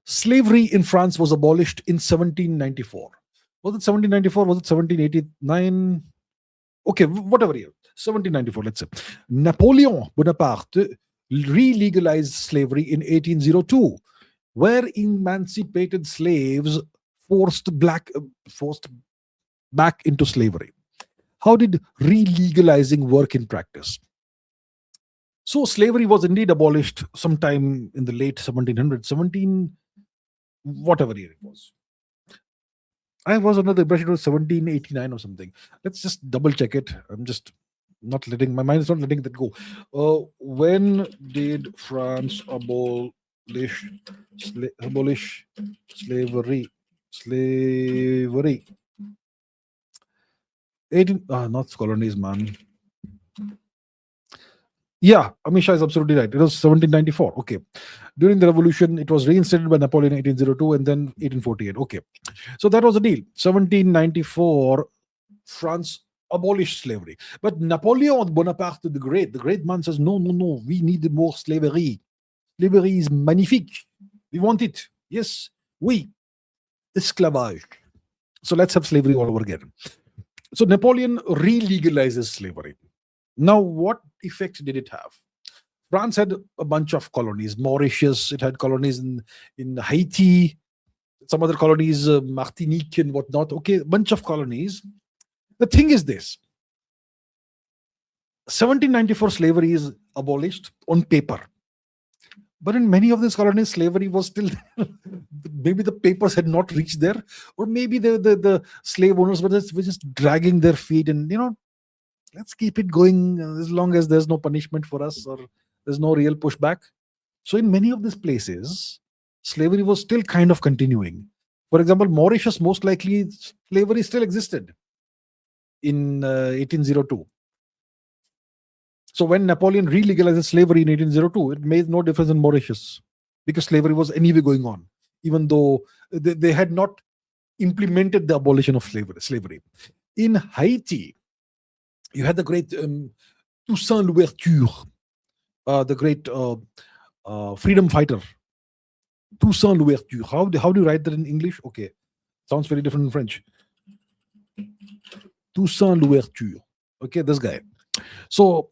Slavery in France was abolished in 1794. Was it 1794? Was it 1789? Okay, whatever year. 1794, let's say. Napoleon Bonaparte re-legalized slavery in 1802, where emancipated slaves forced back into slavery. How did re-legalizing work in practice? So slavery was indeed abolished sometime in the late 1700s, 17 whatever year it was. I was under the impression it was 1789 or something. Let's just double check it. I'm just not letting my mind is not letting that go. When did France abolish slavery? Slavery. 18 not colonies, man. Yeah, Amisha is absolutely right. It was 1794. Okay. During the revolution, it was reinstated by Napoleon in 1802 and then 1848. Okay. So that was the deal. 1794, France abolished slavery. But Napoleon Bonaparte the great man says, no, no, no, we need more slavery. Slavery is magnifique. We want it. Yes, oui. Esclavage. So let's have slavery all over again. So Napoleon re-legalizes slavery. Now, what effect did it have? France had a bunch of colonies. Mauritius, it had colonies in Haiti, some other colonies, Martinique and whatnot. Okay, a bunch of colonies. The thing is this: 1794 slavery is abolished on paper. But in many of these colonies, slavery was still there. Maybe the papers had not reached there, or maybe the slave owners were just dragging their feet and, let's keep it going as long as there's no punishment for us or there's no real pushback. So in many of these places, slavery was still kind of continuing. For example, Mauritius, most likely slavery still existed in 1802. So when Napoleon re-legalized slavery in 1802, it made no difference in Mauritius because slavery was anyway going on, even though they had not implemented the abolition of slavery. In Haiti, you had the great Toussaint Louverture, the great freedom fighter. Toussaint Louverture. How do you write that in English? Okay, sounds very different in French. Toussaint Louverture. Okay, this guy. So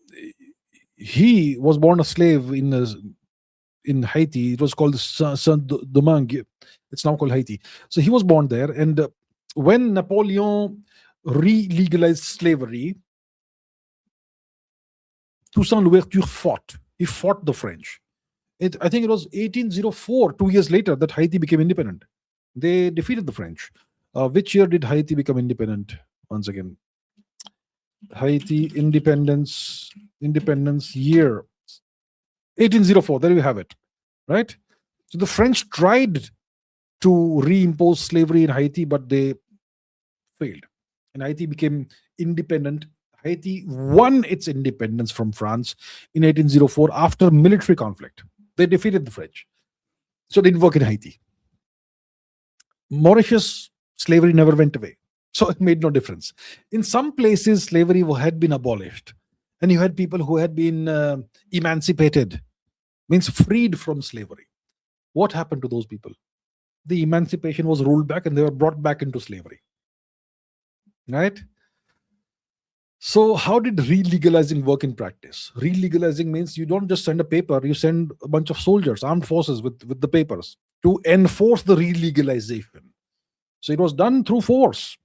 he was born a slave in Haiti. It was called Saint-Domingue. It's now called Haiti. So he was born there, and when Napoleon re-legalized slavery, Toussaint Louverture fought. He fought the French. I think it was 1804, 2 years later, that Haiti became independent. They defeated the French. Which year did Haiti become independent? Once again, Haiti independence year 1804. There you have it, right? So the French tried to reimpose slavery in Haiti, but they failed, and Haiti became independent. Haiti won its independence from France in 1804 after military conflict. They defeated the French. So it didn't work in Haiti. Mauritius, slavery never went away. So it made no difference. In some places, slavery had been abolished, and you had people who had been emancipated, means freed from slavery. What happened to those people? The emancipation was rolled back and they were brought back into slavery. Right? So how did re-legalizing work in practice? Re-legalizing means you don't just send a paper, you send a bunch of soldiers, armed forces with the papers to enforce the re-legalization. So it was done through force.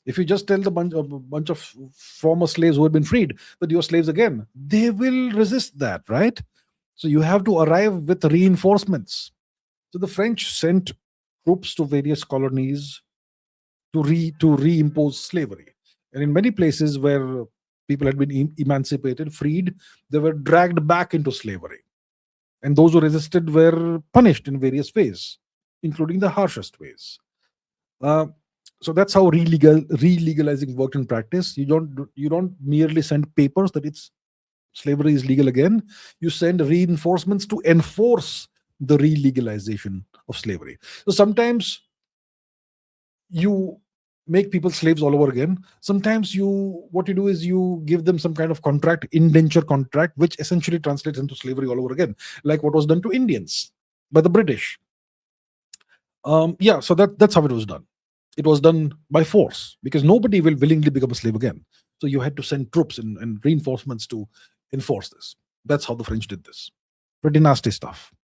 If you just tell a bunch of former slaves who had been freed that you're slaves again, they will resist that, right? So you have to arrive with reinforcements. So the French sent troops to various colonies to reimpose slavery. And in many places where people had been emancipated, freed, they were dragged back into slavery. And those who resisted were punished in various ways, including the harshest ways. So that's how re-legalizing worked in practice. You don't merely send papers that slavery is legal again. You send reinforcements to enforce the re-legalization of slavery. So sometimes you make people slaves all over again. Sometimes what you do is you give them some kind of contract, indenture contract, which essentially translates into slavery all over again, like what was done to Indians by the British. Yeah, so that's how it was done. It was done by force because nobody will willingly become a slave again. So you had to send troops and reinforcements to enforce this. That's how the French did this. Pretty nasty stuff.